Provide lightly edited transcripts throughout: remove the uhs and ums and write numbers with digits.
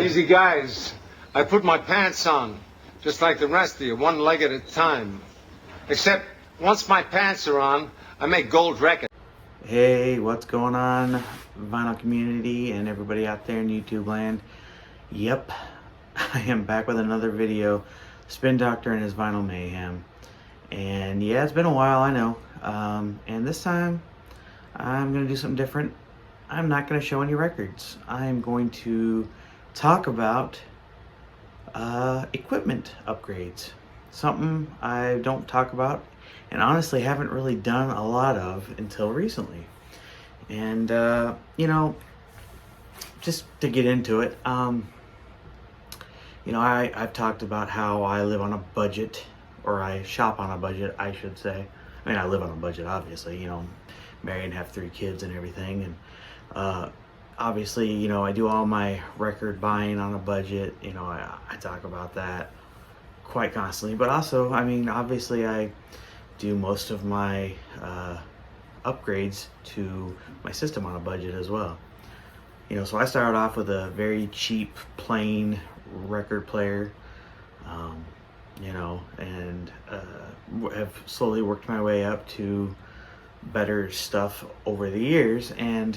Easy guys, I put my pants on, just like the rest of you, one leg at a time. Except, once my pants are on, I make gold records. Hey, what's going on, vinyl community and everybody out there in YouTube land? Yep, I am back with another video, Spin Doctor and his Vinyl Mayhem. And yeah, it's been a while, I know. And this time, I'm going to do something different. I'm not going to show any records. I'm going to talk about equipment upgrades. Something I don't talk about and honestly haven't really done a lot of until recently. And you know, just to get into it, you know, I've talked about how I live on a budget, or I shop on a budget, I should say. I mean, I live on a budget, obviously, you know, married and have 3 kids and everything. And obviously, you know, I do all my record buying on a budget. You know, I talk about that quite constantly. But also, I mean, obviously I do most of my upgrades to my system on a budget as well. You know, so I started off with a very cheap, plain record player, you know, and have slowly worked my way up to better stuff over the years. And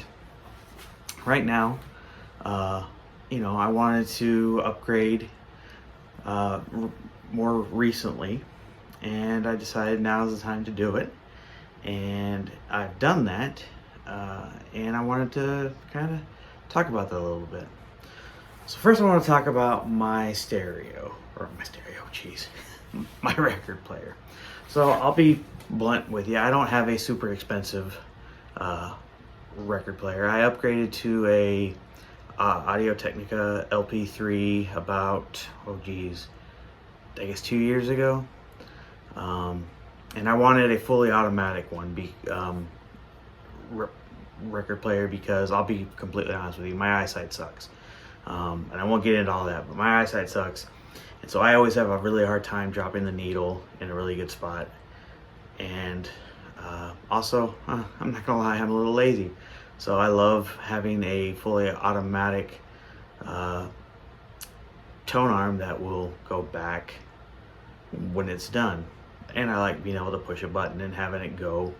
right now, you know, I wanted to upgrade more recently, and I decided now's the time to do it. And I've done that, and I wanted to kind of talk about that a little bit. So first I want to talk about my stereo, jeez, my record player. So I'll be blunt with you, I don't have a super expensive record player. I upgraded to a Audio-Technica LP3 about, oh geez, I guess 2 years ago. And I wanted a fully automatic one, record player, because I'll be completely honest with you, my eyesight sucks. And I won't get into all that, but my eyesight sucks. And so I always have a really hard time dropping the needle in a really good spot. And also, I'm not gonna lie, I'm a little lazy. So I love having a fully automatic tone arm that will go back when it's done. And I like being able to push a button and having it go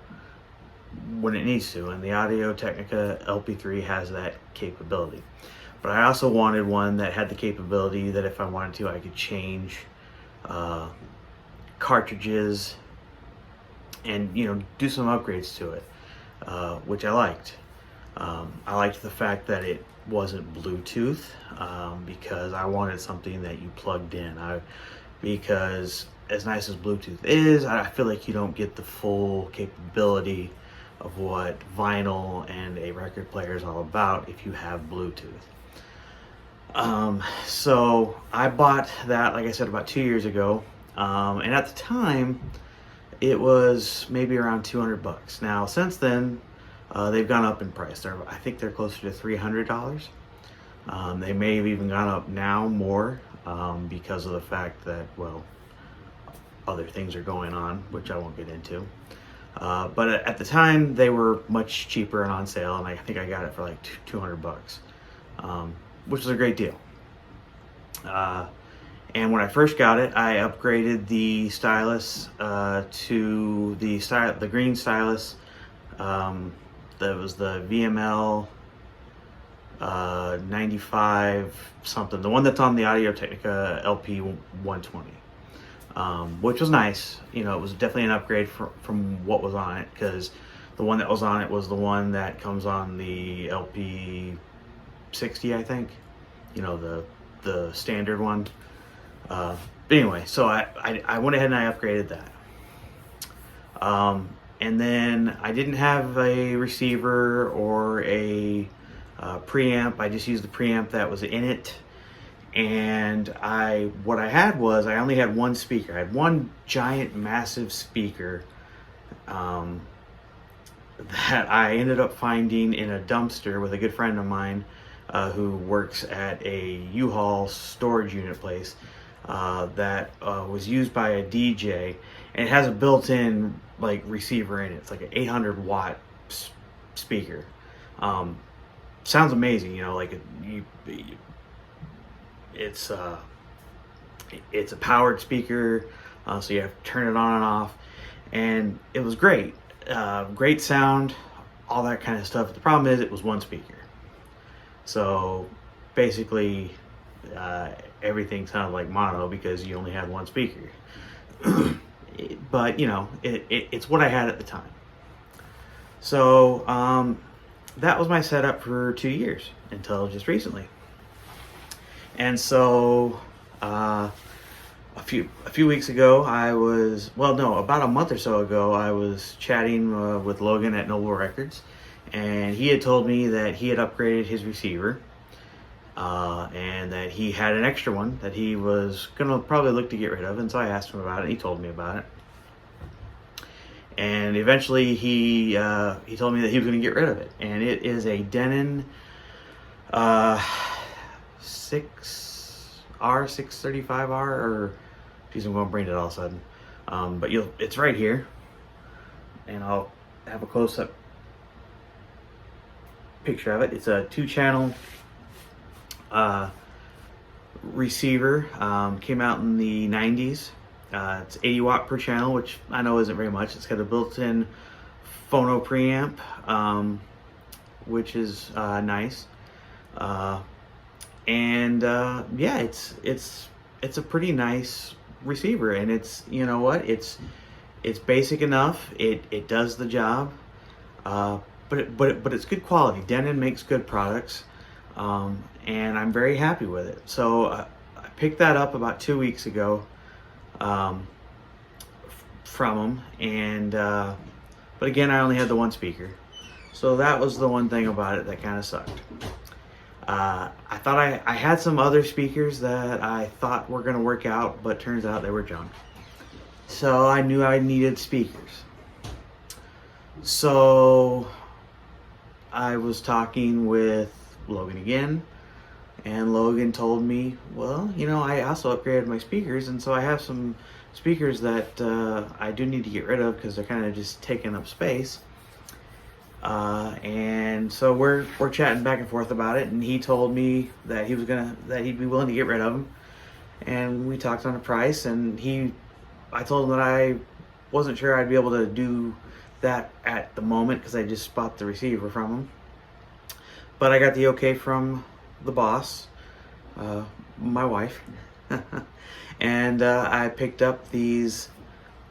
when it needs to. And the Audio-Technica LP3 has that capability. But I also wanted one that had the capability that if I wanted to, I could change cartridges and, you know, do some upgrades to it, which I liked. I liked the fact that it wasn't Bluetooth, because I wanted something that you plugged in. Because as nice as Bluetooth is, I feel like you don't get the full capability of what vinyl and a record player is all about if you have Bluetooth. So I bought that, like I said, about 2 years ago, and at the time it was maybe around 200 bucks. Now since then, they've gone up in price. I think they're closer to $300. They may have even gone up now more, because of the fact that, well, other things are going on, which I won't get into. But at the time, they were much cheaper and on sale, and I think I got it for like 200 bucks, which was a great deal. And when I first got it, I upgraded the Stylus to the green Stylus. That was the VML 95 something, the one that's on the Audio-Technica LP 120, which was nice. You know, it was definitely an upgrade from what was on it, because the one that was on it was the one that comes on the LP 60, I think. You know, the standard one. But anyway, so I went ahead and I upgraded that. And then I didn't have a receiver or a preamp. I just used the preamp that was in it. And what I had was, I only had one speaker. I had one giant, massive speaker that I ended up finding in a dumpster with a good friend of mine who works at a U-Haul storage unit place that was used by a DJ, and it has a built-in like receiver in it. It's like an 800 watt speaker. Sounds amazing, you know, like it's a powered speaker, so you have to turn it on and off, and it was great. Great sound, all that kind of stuff. The problem is it was one speaker. So basically, everything sounded like mono because you only had one speaker. But, you know, it's what I had at the time. So that was my setup for 2 years until just recently. And so a few weeks ago, about a month or so ago, I was chatting with Logan at Noble Records, and he had told me that he had upgraded his receiver, and that he had an extra one that he was gonna probably look to get rid of. And so I asked him about it, and he told me about it. And eventually he told me that he was going to get rid of it, and it is a Denon 635R, or geez, I'm going to brain it all of a sudden. But it's right here, and I'll have a close-up picture of it. It's a 2-channel receiver. Came out in the 90s. It's 80 watt per channel, which I know isn't very much. It's got a built-in phono preamp, which is nice. Yeah, it's a pretty nice receiver, and it's, you know what, it's basic enough. It does the job, but it's good quality. Denon makes good products, and I'm very happy with it. So I picked that up about 2 weeks ago. From them, and but again, I only had the one speaker, so that was the one thing about it that kind of sucked. I thought I had some other speakers that I thought were going to work out, but turns out they were junk. So I knew I needed speakers. So I was talking with Logan again, and Logan told me, well, you know, I also upgraded my speakers, and so I have some speakers that I do need to get rid of because they're kind of just taking up space. And so we're chatting back and forth about it, and he told me that he'd be willing to get rid of them. And we talked on the price, and I told him that I wasn't sure I'd be able to do that at the moment because I just bought the receiver from him. But I got the okay from the boss, my wife, and I picked up these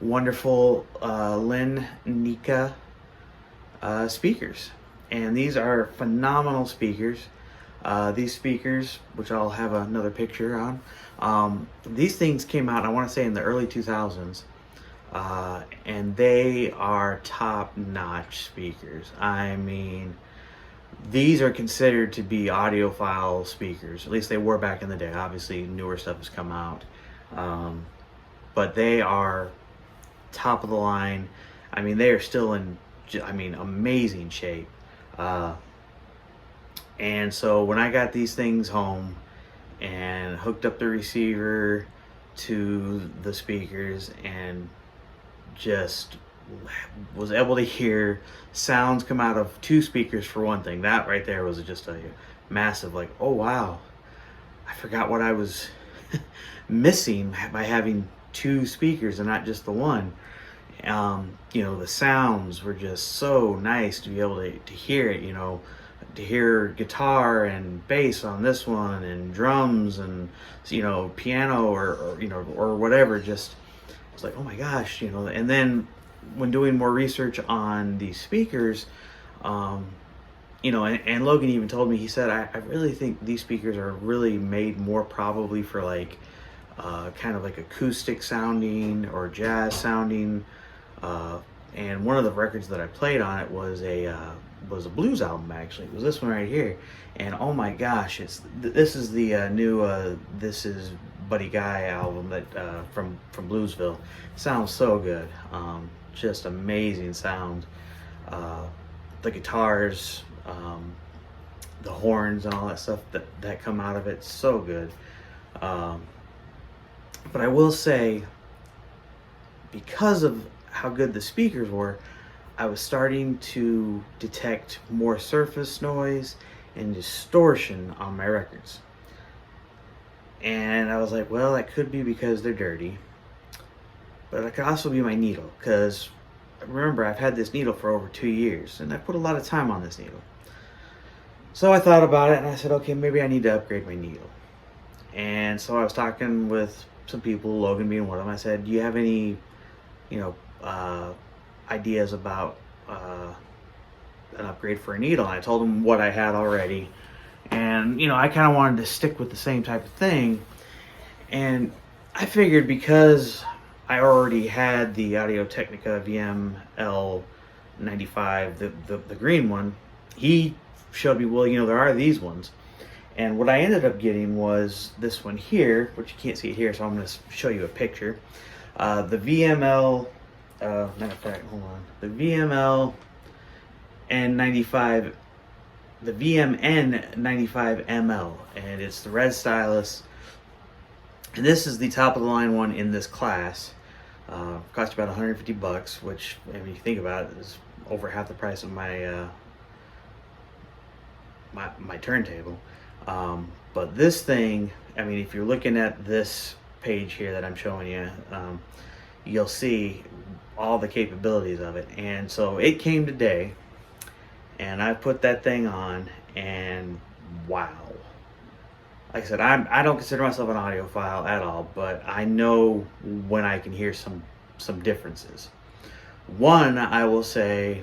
wonderful Lin Nika speakers, and these are phenomenal speakers. These speakers, which I'll have another picture on, these things came out, I want to say, in the early 2000s, and they are top-notch speakers. I mean, these are considered to be audiophile speakers. At least they were back in the day. Obviously, newer stuff has come out. But they are top of the line. I mean, they are still in, amazing shape. And so when I got these things home and hooked up the receiver to the speakers and just was able to hear sounds come out of 2 speakers, for one thing. That right there was just a massive, like, oh wow, I forgot what I was missing by having 2 speakers and not just the one. You know, the sounds were just so nice to be able to hear it, you know, to hear guitar and bass on this one, and drums, and, you know, piano or you know, or whatever. Just, it's like, oh my gosh, you know. And then when doing more research on these speakers, you know, and Logan even told me, he said, I really think these speakers are really made more probably for like kind of like acoustic sounding or jazz sounding. And one of the records that I played on it was a blues album, actually. It was this one right here, and oh my gosh, this is the new This Is Buddy Guy album that from Bluesville. Sounds so good. Just amazing sound. The guitars, the horns, and all that stuff that come out of it, so good. But I will say, because of how good the speakers were, I was starting to detect more surface noise and distortion on my records. And I was like, well, that could be because they're dirty, but it could also be my needle, because remember, I've had this needle for over 2 years, and I put a lot of time on this needle. So I thought about it, and I said, okay, maybe I need to upgrade my needle. And so I was talking with some people, Logan being one of them. I said, do you have any, ideas about an upgrade for a needle? And I told him what I had already. And, I kind of wanted to stick with the same type of thing. And I figured because I already had the Audio-Technica VML95, the green one, he showed me, well, there are these ones. And what I ended up getting was this one here, which you can't see it here, so I'm going to show you a picture. The VML, matter of fact, hold on. The VML N95, the VMN95ML, and it's the red stylus. And this is the top of the line one in this class. Cost about $150, which, when you think about it, is over half the price of my my turntable. But this thing, if you're looking at this page here that I'm showing you, you'll see all the capabilities of it. And so it came today, and I put that thing on, and wow. Like I said, I don't consider myself an audiophile at all, but I know when I can hear some differences. One, I will say,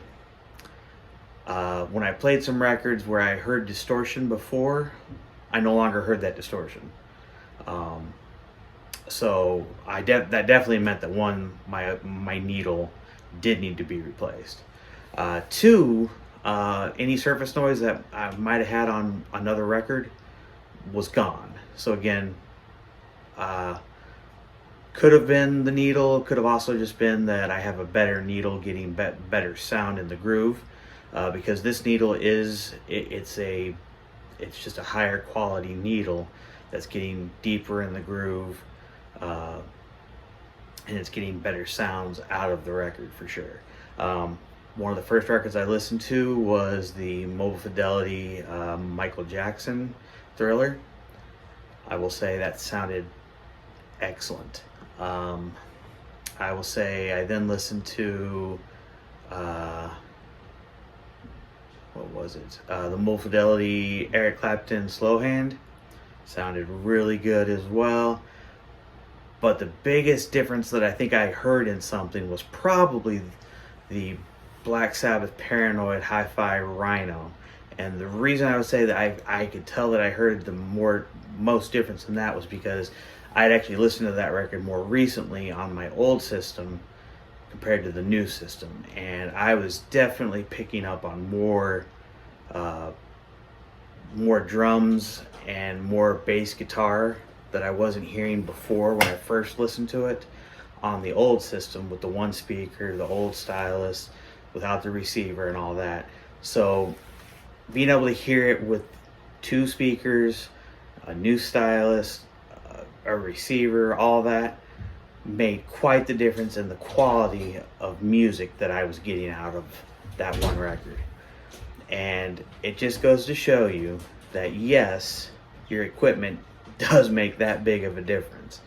when I played some records where I heard distortion before, I no longer heard that distortion. So that definitely meant that one, my needle did need to be replaced. Two, any surface noise that I might have had on another record was gone. So again, could have been the needle, could have also just been that I have a better needle getting better sound in the groove, because this needle it's just a higher quality needle that's getting deeper in the groove, and it's getting better sounds out of the record for sure. One of the first records I listened to was the Mobile Fidelity Michael Jackson Thriller. I will say that sounded excellent. I will say I then listened to what was it? The Mobile Fidelity Eric Clapton Slow Hand. Sounded really good as well. But the biggest difference that I think I heard in something was probably the Black Sabbath Paranoid Hi-Fi Rhino. And the reason I would say that I could tell that I heard the most difference in that was because I'd actually listened to that record more recently on my old system compared to the new system, and I was definitely picking up on more drums and more bass guitar that I wasn't hearing before when I first listened to it on the old system with the one speaker, the old Stylus, without the receiver and all that. So being able to hear it with two speakers, a new Stylus, a receiver, all that made quite the difference in the quality of music that I was getting out of that one record. And it just goes to show you that yes, your equipment does make that big of a difference.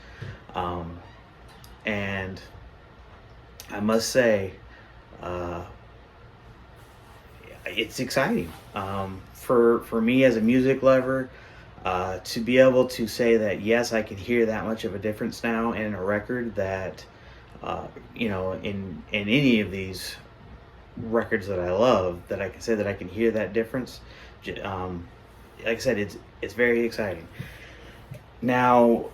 And I must say, it's exciting for me as a music lover, to be able to say that yes, I can hear that much of a difference now in a record that in any of these records that I love, that I can say that I can hear that difference. Like I said, it's very exciting. Now,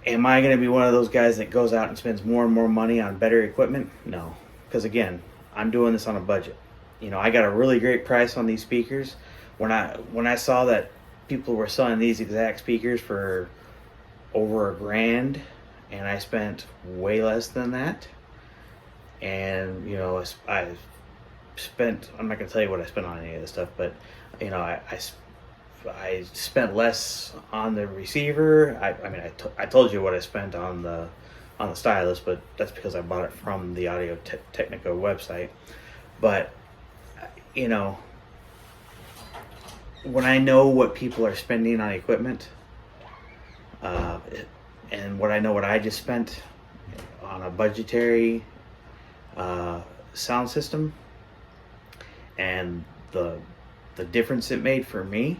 am I going to be one of those guys that goes out and spends more and more money on better equipment? No, because again, I'm doing this on a budget. I got a really great price on these speakers. When I saw that people were selling these exact speakers for over $1,000, and I spent way less than that. And I spent, I'm not gonna tell you what I spent on any of this stuff, but I spent less on the receiver. I told you what I spent on the Stylus, but that's because I bought it from the Audio-Technica website. But when I know what people are spending on equipment, and what I just spent on a budgetary sound system, and the difference it made for me,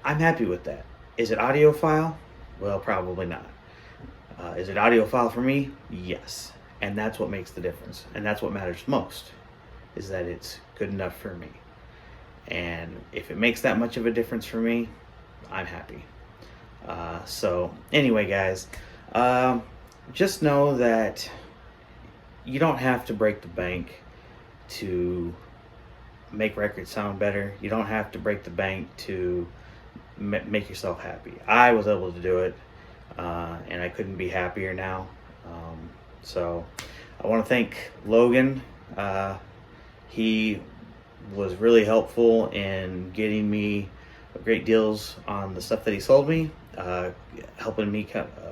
I'm happy with that. Is it audiophile? Well, probably not. Is it audiophile for me? Yes. And that's what makes the difference. And that's what matters most, is that it's good enough for me. And if it makes that much of a difference for me, I'm happy. So anyway, guys, just know that you don't have to break the bank to make records sound better. You don't have to break the bank to make yourself happy. I was able to do it, and I couldn't be happier now. So I want to thank Logan. He was really helpful in getting me great deals on the stuff that he sold me, helping me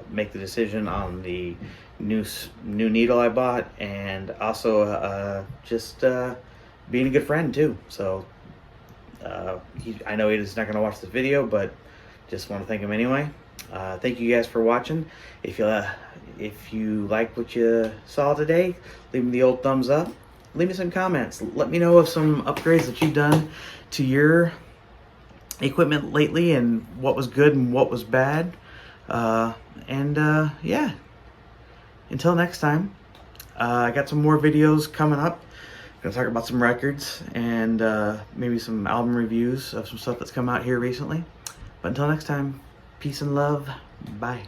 make the decision on the new needle I bought, and also just being a good friend too. So I know he's not going to watch this video, but just want to thank him anyway. Thank you guys for watching. If you like what you saw today, leave me the old thumbs up. Leave me some comments. Let me know of some upgrades that you've done to your equipment lately, and what was good and what was bad. Yeah, until next time, I got some more videos coming up. I'm gonna talk about some records and maybe some album reviews of some stuff that's come out here recently. But until next time, peace and love. Bye.